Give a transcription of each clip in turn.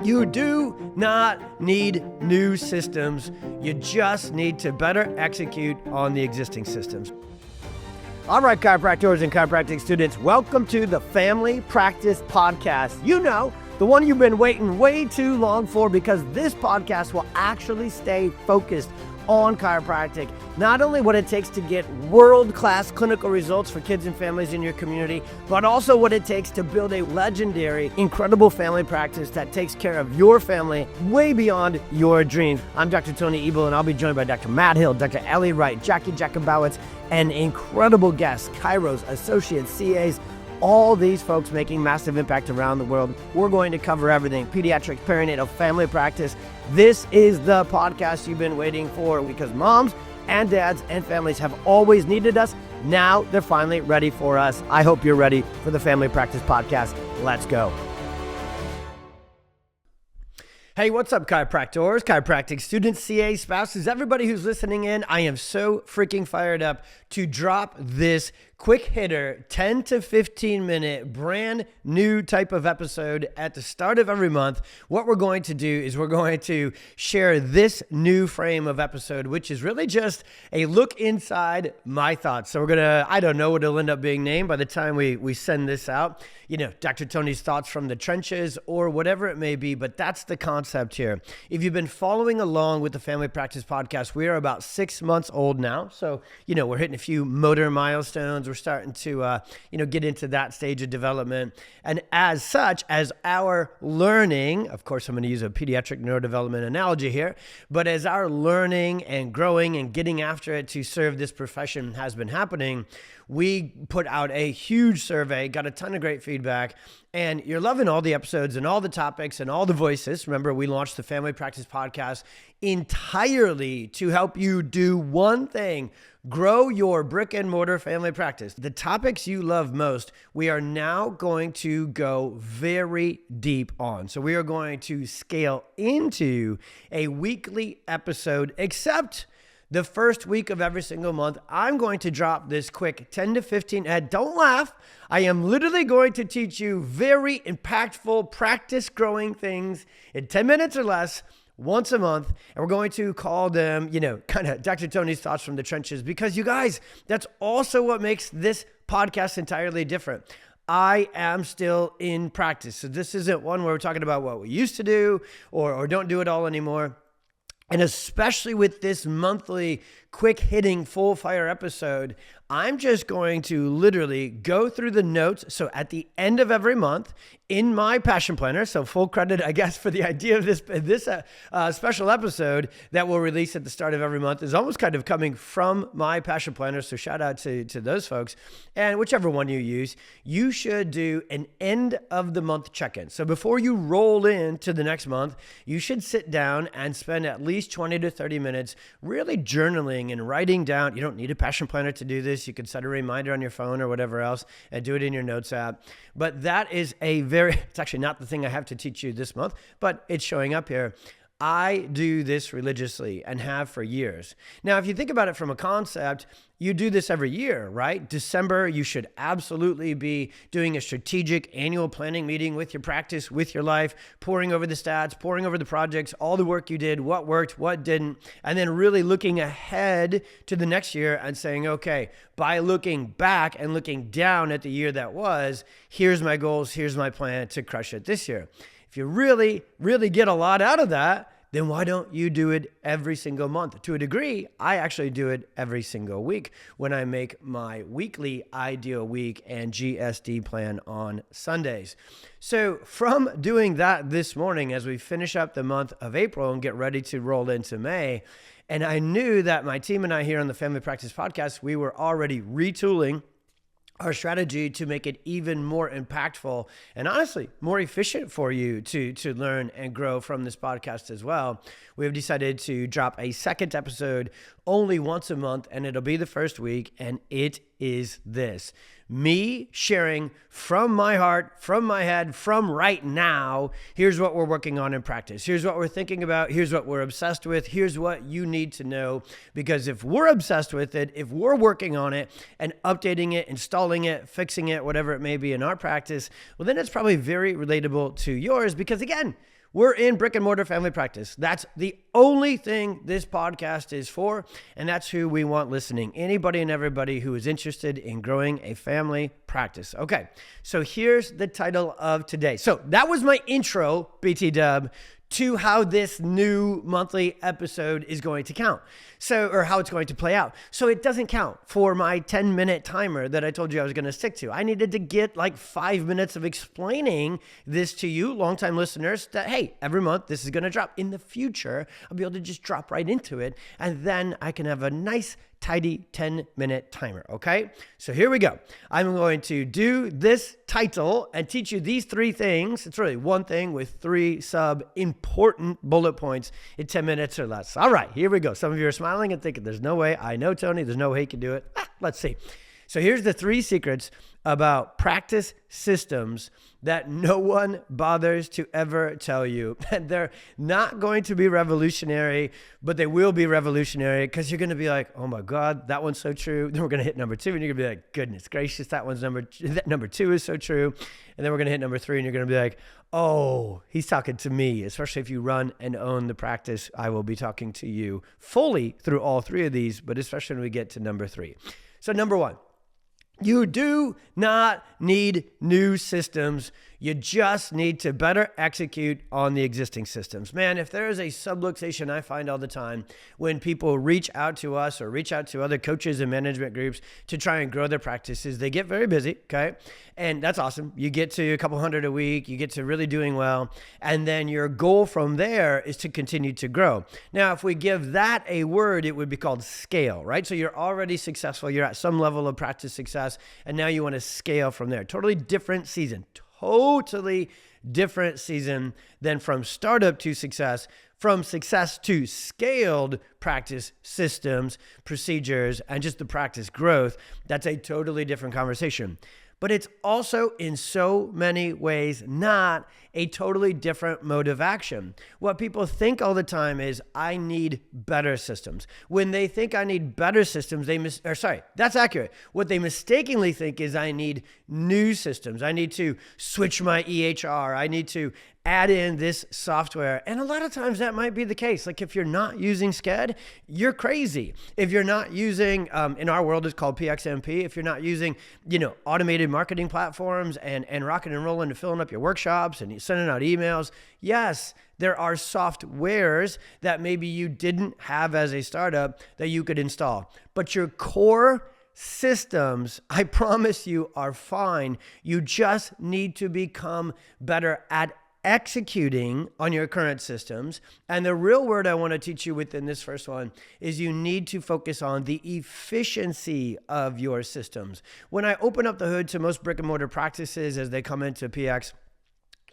You do not need new systems. You just need to better execute on the existing systems. All right, chiropractors and chiropractic students, welcome to the Family Practice Podcast. You know, the one you've been waiting way too long for, because this podcast will actually stay focused on chiropractic. Not only what it takes to get world-class clinical results for kids and families in your community, but also what it takes to build a legendary, incredible family practice that takes care of your family way beyond your dreams. I'm Dr. Tony Ebel, and I'll be joined by Dr. Matt Hill, Dr. Ellie Wright, Jackie Jacobowitz, and incredible guests, chiros, associates, CAs, all these folks making massive impact around the world. We're going to cover everything: pediatric, perinatal, family practice. This is the podcast you've been waiting for, because moms and dads and families have always needed us. Now they're finally ready for us. I hope you're ready for the Family Practice Podcast. Let's go. Hey, what's up, chiropractors, chiropractic students, CA spouses, everybody who's listening in. I am so freaking fired up to drop this quick hitter, 10 to 15 minute, brand new type of episode at the start of every month. What we're going to do is we're going to share this new frame of episode, which is really just a look inside my thoughts. So we're going to, I don't know what it'll end up being named by the time we send this out. You know, Dr. Tony's thoughts from the trenches or whatever it may be, but that's the concept here. If you've been following along with the Family Practice Podcast, we are about 6 months old now. So, you know, we're hitting a few motor milestones. We're starting to, get into that stage of development. And as such, as our learning, of course, I'm going to use a pediatric neurodevelopment analogy here, but as our learning and growing and getting after it to serve this profession has been happening, we put out a huge survey, got a ton of great feedback, and you're loving all the episodes and all the topics and all the voices. Remember, we launched the Family Practice Podcast entirely to help you do one thing: grow your brick and mortar family practice. The topics you love most, we are now going to go very deep on. So we are going to scale into a weekly episode, except the first week of every single month, I'm going to drop this quick 10 to 15, and don't laugh, I am literally going to teach you very impactful practice growing things in 10 minutes or less once a month. And we're going to call them, kind of Dr. Tony's thoughts from the trenches, because you guys, that's also what makes this podcast entirely different. I am still in practice. So this isn't one where we're talking about what we used to do or don't do it all anymore. And especially with this monthly quick hitting full fire episode, I'm just going to literally go through the notes. So at the end of every month in my passion planner, so full credit, I guess, for the idea of this special episode that we'll release at the start of every month is almost kind of coming from my passion planner. So shout out to those folks. And whichever one you use, you should do an end of the month check-in. So before you roll into the next month, you should sit down and spend at least 20 to 30 minutes really journaling and writing down. You don't need a passion planner to do this. You can set a reminder on your phone or whatever else and do it in your notes app. But that is it's actually not the thing I have to teach you this month, but it's showing up here. I do this religiously and have for years. Now, if you think about it from a concept, you do this every year, right? December, you should absolutely be doing a strategic annual planning meeting with your practice, with your life, poring over the stats, poring over the projects, all the work you did, what worked, what didn't, and then really looking ahead to the next year and saying, okay, by looking back and looking down at the year that was, here's my goals, here's my plan to crush it this year. If you really, really get a lot out of that, then why don't you do it every single month? To a degree, I actually do it every single week when I make my weekly ideal week and GSD plan on Sundays. So from doing that this morning, as we finish up the month of April and get ready to roll into May, and I knew that my team and I here on the Family Practice Podcast, we were already retooling our strategy to make it even more impactful and honestly more efficient for you to learn and grow from this podcast as well. We have decided to drop a second episode only once a month, and it'll be the first week, and it is this: me sharing from my heart, from my head, from right now. Here's what we're working on in practice. Here's what we're thinking about. Here's what we're obsessed with. Here's what you need to know. Because if we're obsessed with it, if we're working on it and updating it, installing it, fixing it, whatever it may be in our practice, well, then it's probably very relatable to yours. Because again, We're in brick and mortar family practice. That's the only thing this podcast is for, and that's who we want listening. Anybody and everybody who is interested in growing a family practice. Okay, so here's the title of today. So that was my intro, BT Dub, to how this new monthly episode is going to count. Or how it's going to play out. So it doesn't count for my 10-minute timer that I told you I was going to stick to. I needed to get like 5 minutes of explaining this to you, longtime listeners, that, hey, every month this is going to drop. In the future, I'll be able to just drop right into it, and then I can have a nice tidy 10-minute timer, okay? So here we go. I'm going to do this title and teach you these 3 things. It's really one thing with 3 important bullet points in 10 minutes or less. All right, here we go. Some of you are smiling and thinking, there's no way. I know, Tony, there's no way he can do it. Let's see. So here's the 3 secrets about practice systems that no one bothers to ever tell you. And they're not going to be revolutionary, but they will be revolutionary because you're going to be like, oh my God, that one's so true. Then we're going to hit number 2 and you're going to be like, goodness gracious, that number 2 is so true. And then we're going to hit number 3 and you're going to be like, oh, he's talking to me. Especially if you run and own the practice, I will be talking to you fully through all 3 of these, but especially when we get to number 3. So number 1. You do not need new systems. You just need to better execute on the existing systems. Man, if there is a subluxation I find all the time when people reach out to us or reach out to other coaches and management groups to try and grow their practices, they get very busy, okay? And that's awesome. You get to a couple hundred a week, you get to really doing well, and then your goal from there is to continue to grow. Now, if we give that a word, it would be called scale, right? So you're already successful, you're at some level of practice success, and now you want to scale from there. Totally different season. Totally different season than from startup to success, from success to scaled practice systems, procedures, and just the practice growth. That's a totally different conversation. But it's also in so many ways not a totally different mode of action. What people think all the time is, I need better systems. When they think I need better systems, that's accurate. What they mistakenly think is I need new systems. I need to switch my EHR. I need to add in this software. And a lot of times that might be the case. Like if you're not using SCED, you're crazy. If you're not using, in our world it's called PXMP, if you're not using, automated marketing platforms and rocking and rolling and filling up your workshops and sending out emails, yes, there are softwares that maybe you didn't have as a startup that you could install. But your core systems, I promise you, are fine. You just need to become better at executing on your current systems. And the real word I want to teach you within this first one is you need to focus on the efficiency of your systems. When I open up the hood to most brick and mortar practices as they come into PX,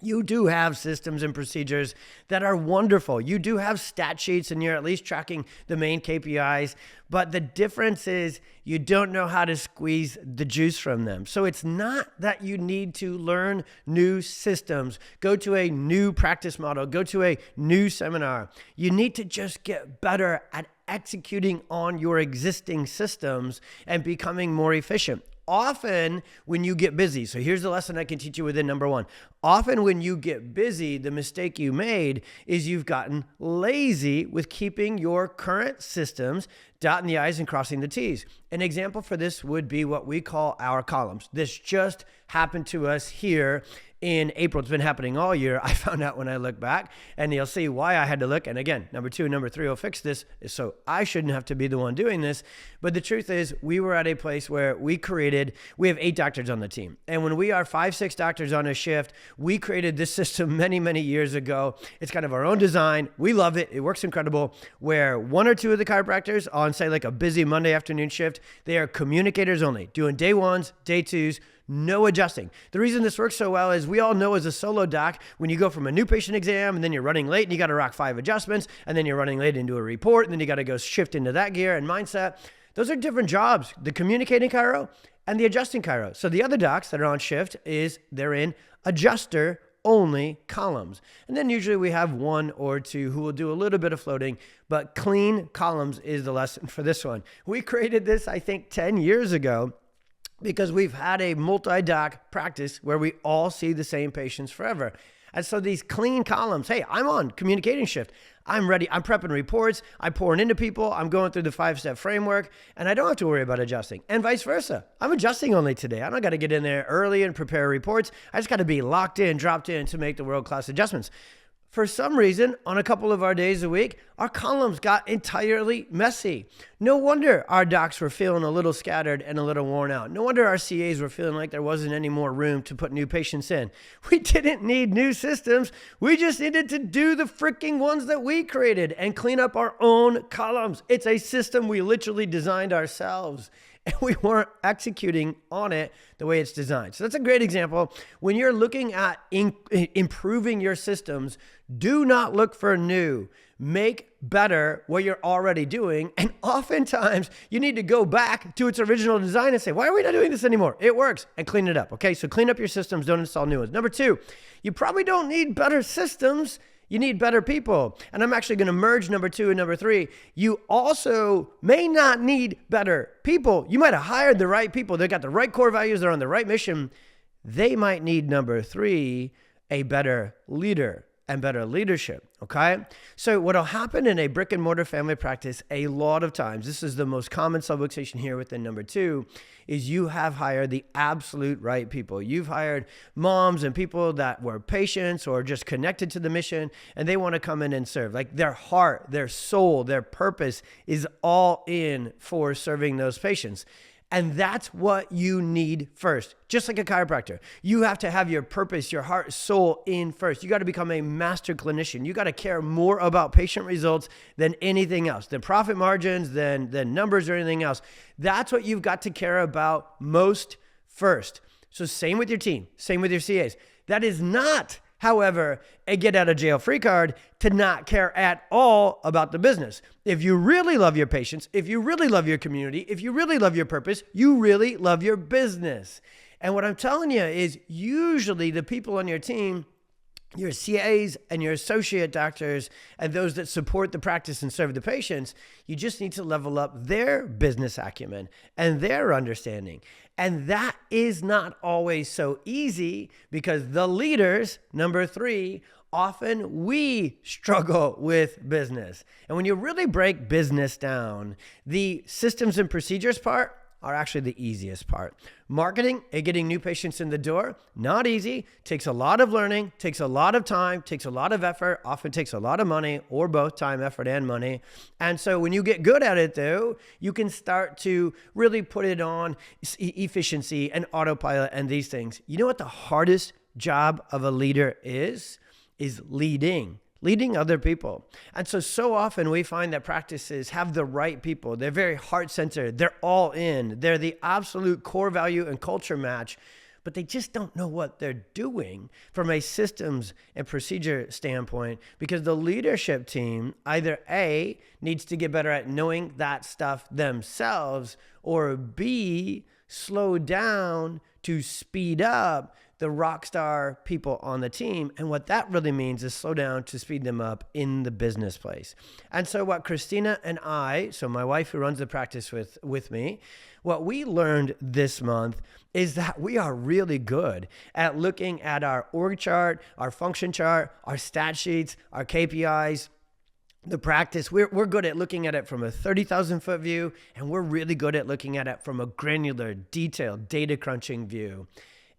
you do have systems and procedures that are wonderful. You do have stat sheets and you're at least tracking the main KPIs, but the difference is you don't know how to squeeze the juice from them. So it's not that you need to learn new systems, go to a new practice model, go to a new seminar. You need to just get better at executing on your existing systems and becoming more efficient. Often when you get busy, so here's the lesson I can teach you within number 1. Often when you get busy, the mistake you made is you've gotten lazy with keeping your current systems, dotting the I's and crossing the T's. An example for this would be what we call our columns. This just happened to us here in April. It's been happening all year. I found out when I look back, and you'll see why I had to look. And again, number 2 and number 3 will fix this, so I shouldn't have to be the one doing this. But the truth is, we were at a place where we have 8 doctors on the team. And when we are 5, 6 doctors on a shift, we created this system many, many years ago. It's kind of our own design. We love it. It works incredible. Where 1 or 2 of the chiropractors on, say, like a busy Monday afternoon shift, they are communicators only, doing day 1s, day 2s, no adjusting. The reason this works so well is we all know as a solo doc, when you go from a new patient exam and then you're running late and you got to rock 5 adjustments and then you're running late into a report and then you got to go shift into that gear and mindset. Those are different jobs, the communicating chiro and the adjusting chiro. So the other docs that are on shift they're in adjuster only columns. And then usually we have 1 or 2 who will do a little bit of floating, but clean columns is the lesson for this one. We created this, I think, 10 years ago because we've had a multi-doc practice where we all see the same patients forever. And so these clean columns, hey, I'm on communicating shift. I'm ready. I'm prepping reports. I'm pouring into people. I'm going through the 5-step framework, and I don't have to worry about adjusting, and vice versa. I'm adjusting only today. I don't got to get in there early and prepare reports. I just got to be locked in, dropped in to make the world-class adjustments. For some reason, on a couple of our days a week, our columns got entirely messy. No wonder our docs were feeling a little scattered and a little worn out. No wonder our CAs were feeling like there wasn't any more room to put new patients in. We didn't need new systems. We just needed to do the freaking ones that we created and clean up our own columns. It's a system we literally designed ourselves, and we weren't executing on it the way it's designed. So that's a great example. When you're looking at improving your systems, do not look for new. Make better what you're already doing. And oftentimes you need to go back to its original design and say, why are we not doing this anymore? It works, and clean it up. Okay, so clean up your systems, don't install new ones. Number 2, you probably don't need better systems. You need better people. And I'm actually going to merge number 2 and number 3. You also may not need better people. You might have hired the right people. They got the right core values. They're on the right mission. They might need number 3, a better leader and better leadership. Okay. So what'll happen in a brick and mortar family practice a lot of times, this is the most common subluxation here within number 2, is you have hired the absolute right people. You've hired moms and people that were patients or just connected to the mission, and they want to come in and serve. Like their heart, their soul, their purpose is all in for serving those patients. And that's what you need first. Just like a chiropractor, you have to have your purpose, your heart, soul in first. You got to become a master clinician. You got to care more about patient results than anything else, than profit margins, than numbers or anything else. That's what you've got to care about most first. So same with your team, same with your CAs. That is not, however, a get out of jail free card to not care at all about the business. If you really love your patients, if you really love your community, if you really love your purpose, you really love your business. And what I'm telling you is usually the people on your team, your CAs and your associate doctors and those that support the practice and serve the patients, you just need to level up their business acumen and their understanding. And that is not always so easy because the leaders, number 3, often we struggle with business. And when you really break business down, the systems and procedures part are actually the easiest part. Marketing and getting new patients in the door, not easy, takes a lot of learning, takes a lot of time, takes a lot of effort, often takes a lot of money, or both time, effort, and money. And so when you get good at it though, you can start to really put it on efficiency and autopilot and these things. You know what the hardest job of a leader is leading other people. And so often we find that practices have the right people. They're very heart-centered. They're all in. They're the absolute core value and culture match, but they just don't know what they're doing from a systems and procedure standpoint because the leadership team either A, needs to get better at knowing that stuff themselves, or B, slow down to speed up the rock star people on the team. And what that really means is slow down to speed them up in the business place. And so what Christina and I, so my wife who runs the practice with me, what we learned this month is that we are really good at looking at our org chart, our function chart, our stat sheets, our KPIs, the practice. We're good at looking at it from a 30,000 foot view, and we're really good at looking at it from a granular, detailed data crunching view.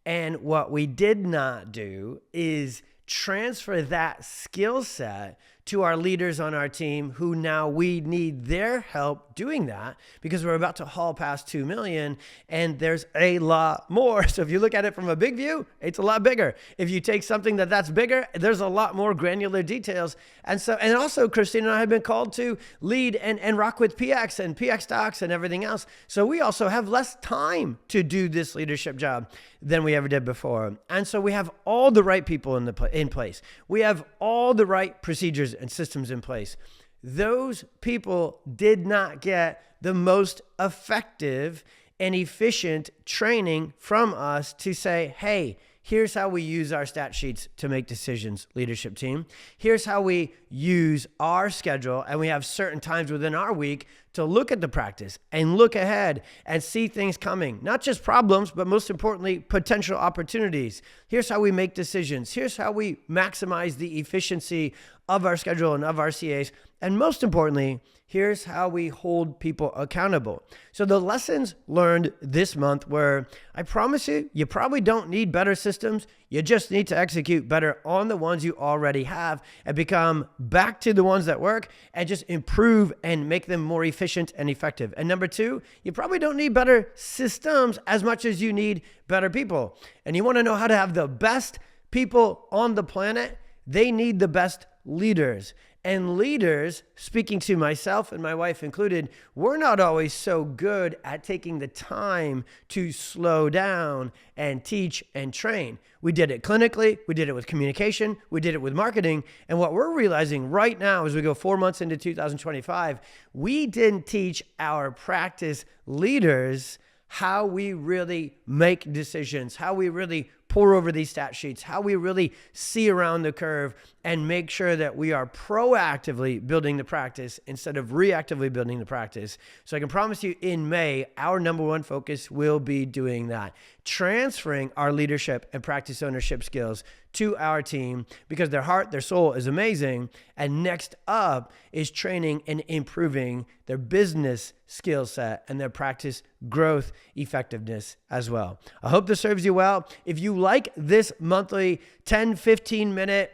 And what we did not do is transfer that skill set to our leaders on our team who now we need their help doing that because we're about to haul past 2 million and there's a lot more. So if you look at it from a big view, it's a lot bigger. If you take something that's bigger, there's a lot more granular details. And also Christina and I have been called to lead and rock with PX and PX docs and everything else. So we also have less time to do this leadership job than we ever did before. And so we have all the right people in place. We have all the right procedures and systems in place. Those people did not get the most effective and efficient training from us to say, hey, here's how we use our stat sheets to make decisions, leadership team. Here's how we use our schedule, and we have certain times within our week to look at the practice and look ahead and see things coming, not just problems, but most importantly, potential opportunities. Here's how we make decisions. Here's how we maximize the efficiency of our schedule and of our CAs. And most importantly, here's how we hold people accountable. So the lessons learned this month were, I promise you, you probably don't need better systems. You just need to execute better on the ones you already have and become back to the ones that work and just improve and make them more efficient and effective. And number two, you probably don't need better systems as much as you need better people. And you want to know how to have the best people on the planet? They need the best leaders. And leaders, speaking to myself and my wife included, we're not always so good at taking the time to slow down and teach and train. We did it clinically, we did it with communication, we did it with marketing. And what we're realizing right now as we go 4 months into 2025, we didn't teach our practice leaders how we really make decisions, how we really pour over these stat sheets, how we really see around the curve and make sure that we are proactively building the practice instead of reactively building the practice. So I can promise you in May, our number one focus will be doing that, transferring our leadership and practice ownership skills to our team because their heart, their soul is amazing. And next up is training and improving their business skill set and their practice growth effectiveness as well. I hope this serves you well. If you like this monthly 10, 15 minute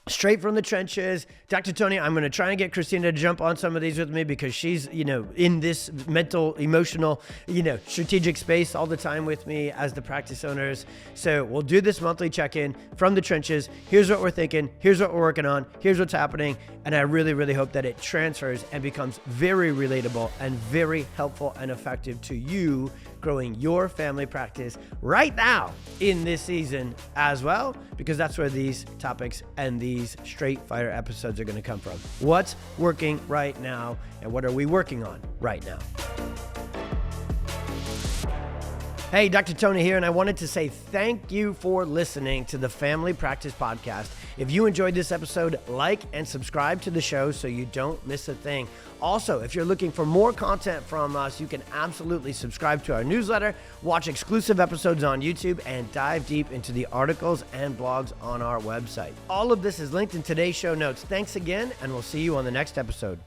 straight from the trenches, Dr. Tony, I'm going to try and get Christina to jump on some of these with me because she's, in this mental, emotional, strategic space all the time with me as the practice owners. So we'll do this monthly check-in from the trenches. Here's what we're thinking. Here's what we're working on. Here's what's happening. And I really, really hope that it transfers and becomes very relatable and very helpful and effective to you growing your family practice right now in this season as well, because that's where these topics and these straight fire episodes are going to come from. What's working right now and what are we working on right now? Hey, Dr. Tony here, and I wanted to say thank you for listening to the Family Practice Podcast. If you enjoyed this episode, like and subscribe to the show so you don't miss a thing. Also, if you're looking for more content from us, you can absolutely subscribe to our newsletter, watch exclusive episodes on YouTube, and dive deep into the articles and blogs on our website. All of this is linked in today's show notes. Thanks again, and we'll see you on the next episode.